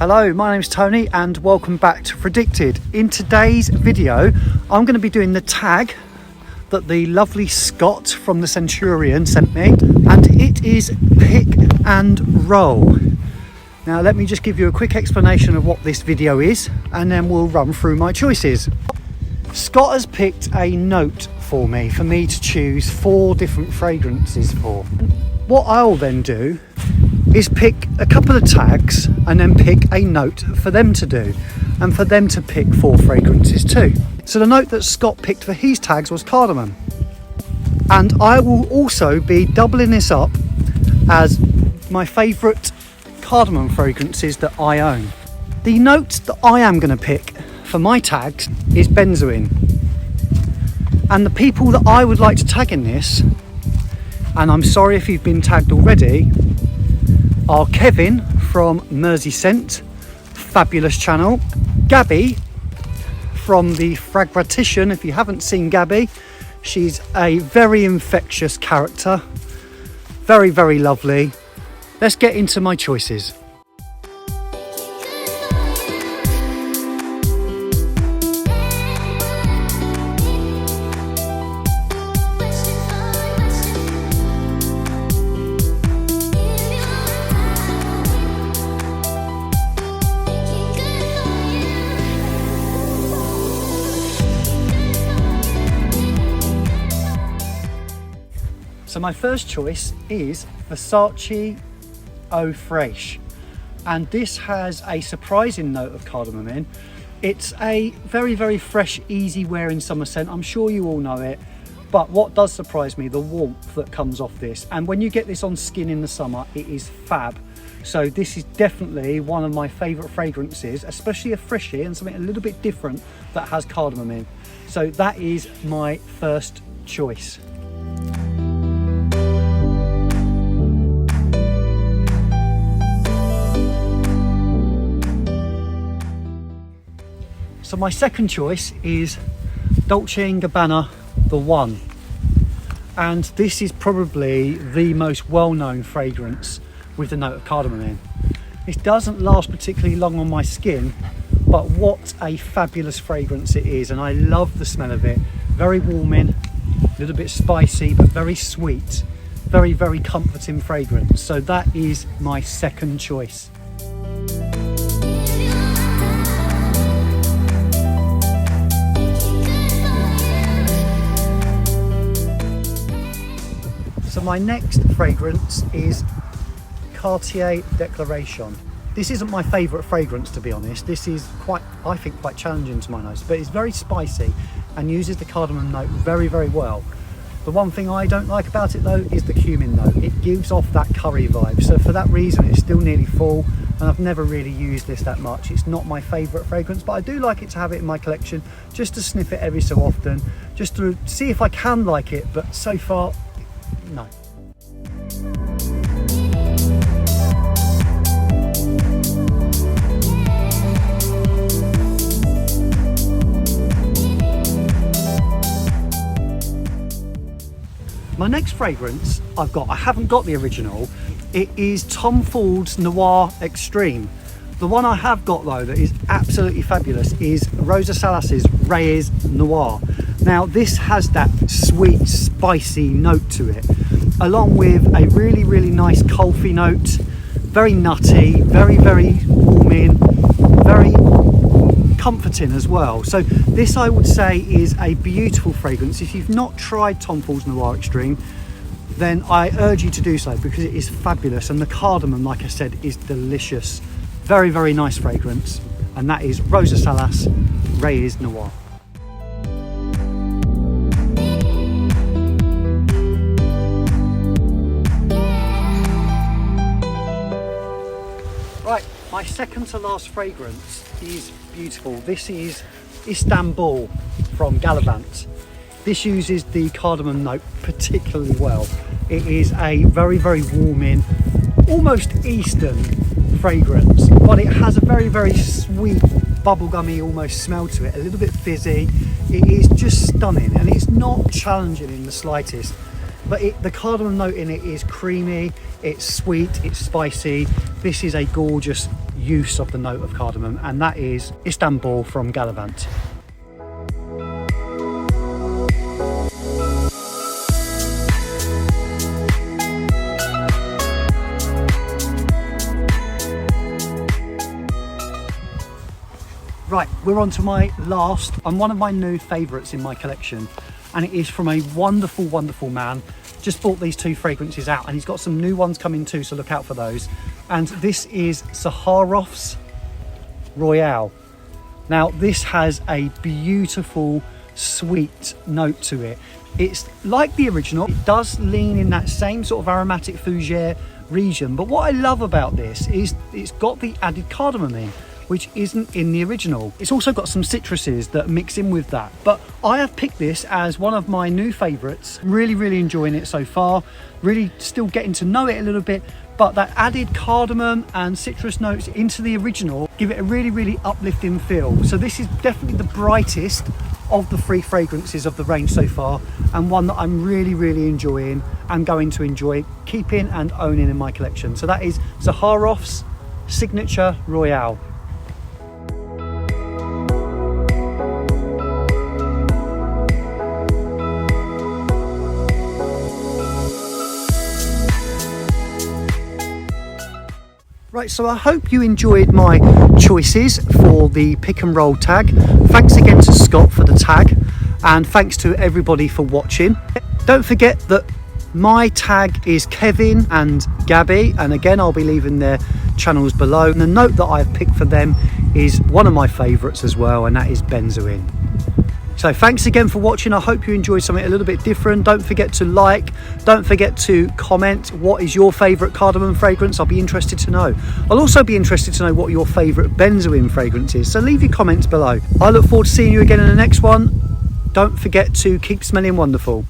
Hello, my name's Tony and welcome back to Fragdicted. In today's video, I'm going to be doing the tag that the lovely Scott from the Centurion sent me, and it is Pick and Roll. Now let me just give you a quick explanation of what this video is and then we'll run through my choices. Scott has picked a note for me to choose 4 different fragrances for. What I'll then do is pick a couple of tags and then pick a note for them to do and for them to pick 4 fragrances too. So the note that Scott picked for his tags was cardamom, and I will also be doubling this up as my favourite cardamom fragrances that I own. The note that I am going to pick for my tags is BENZOIN, and the people that I would like to tag in this, and I'm sorry if you've been tagged already, are Kevin from Mersey Scent, fabulous channel, Gabi from the Fragrantician. If you haven't seen Gabi, she's a very infectious character, very, very lovely. Let's get into my choices. So my first choice is Versace Fresh, and this has a surprising note of cardamom in. It's a very, very fresh, easy wearing summer scent. I'm sure you all know it, but what does surprise me, the warmth that comes off this. And when you get this on skin in the summer, it is fab. So this is definitely one of my favourite fragrances, especially a freshie and something a little bit different that has cardamom in. So that is my first choice. So my second choice is Dolce Gabbana The One, and this is probably the most well-known fragrance with the note of cardamom in. It doesn't last particularly long on my skin, but what a fabulous fragrance it is, and I love the smell of it. Very warming, a little bit spicy, but very sweet, very, very comforting fragrance. So that is my second choice. So my next fragrance is Cartier Declaration. This isn't my favourite fragrance, to be honest. This is I think quite challenging to my nose, but it's very spicy and uses the cardamom note very, very well. The one thing I don't like about it though is the cumin note. It gives off that curry vibe, so for that reason it's still nearly full, and I've never really used this that much. It's not my favourite fragrance, but I do like it to have it in my collection, just to sniff it every so often, just to see if I can like it, but so far, no. My next fragrance I haven't got the original. It is Tom Ford's Noir Extreme. The one I have got though that is absolutely fabulous is Rosa Salas's Reyes Noir. Now this has that sweet, spicy note to it, along with a really, really nice comfy note, very nutty, very, very warming, very comforting as well. So this, I would say, is a beautiful fragrance. If you've not tried Tom Ford's Noir Extreme, then I urge you to do so, because it is fabulous, and the cardamom, like I said, is delicious. Very, very nice fragrance, and that is Rosa Salas Reyes Noir. Right, my second to last fragrance is beautiful. This is Istanbul from Galavant. This uses the cardamom note particularly well. It is a very, very warming, almost Eastern fragrance, but it has a very, very sweet, bubblegummy almost smell to it, a little bit fizzy. It is just stunning, and it's not challenging in the slightest. But the cardamom note in it is creamy, it's sweet, it's spicy. This is a gorgeous use of the note of cardamom, and that is Istanbul from Galavant. Right, we're on to my last and one of my new favourites in my collection, and it is from a wonderful, wonderful man. Just bought these 2 fragrances out, and he's got some new ones coming too, so look out for those. And this is Saharov's Royale. Now, this has a beautiful, sweet note to it. It's like the original. It does lean in that same sort of aromatic fougere region, but what I love about this is it's got the added cardamom in, which isn't in the original. It's also got some citruses that mix in with that. But I have picked this as one of my new favorites. Really, really enjoying it so far. Really still getting to know it a little bit, but that added cardamom and citrus notes into the original give it a really, really uplifting feel. So this is definitely the brightest of the 3 fragrances of the range so far, and one that I'm really, really enjoying and going to enjoy keeping and owning in my collection. So that is Saharov's Signature Royale. Right, so I hope you enjoyed my choices for the pick and roll tag. Thanks again to Scott for the tag, and thanks to everybody for watching. Don't forget that my tag is Kevin and Gabi, and again I'll be leaving their channels below. And the note that I've picked for them is one of my favourites as well, and that is BENZOIN. So thanks again for watching. I hope you enjoyed something a little bit different. Don't forget to like, don't forget to comment what is your favourite cardamom fragrance. I'll be interested to know. I'll also be interested to know what your favourite BENZOIN fragrance is, so leave your comments below. I look forward to seeing you again in the next one. Don't forget to keep smelling wonderful.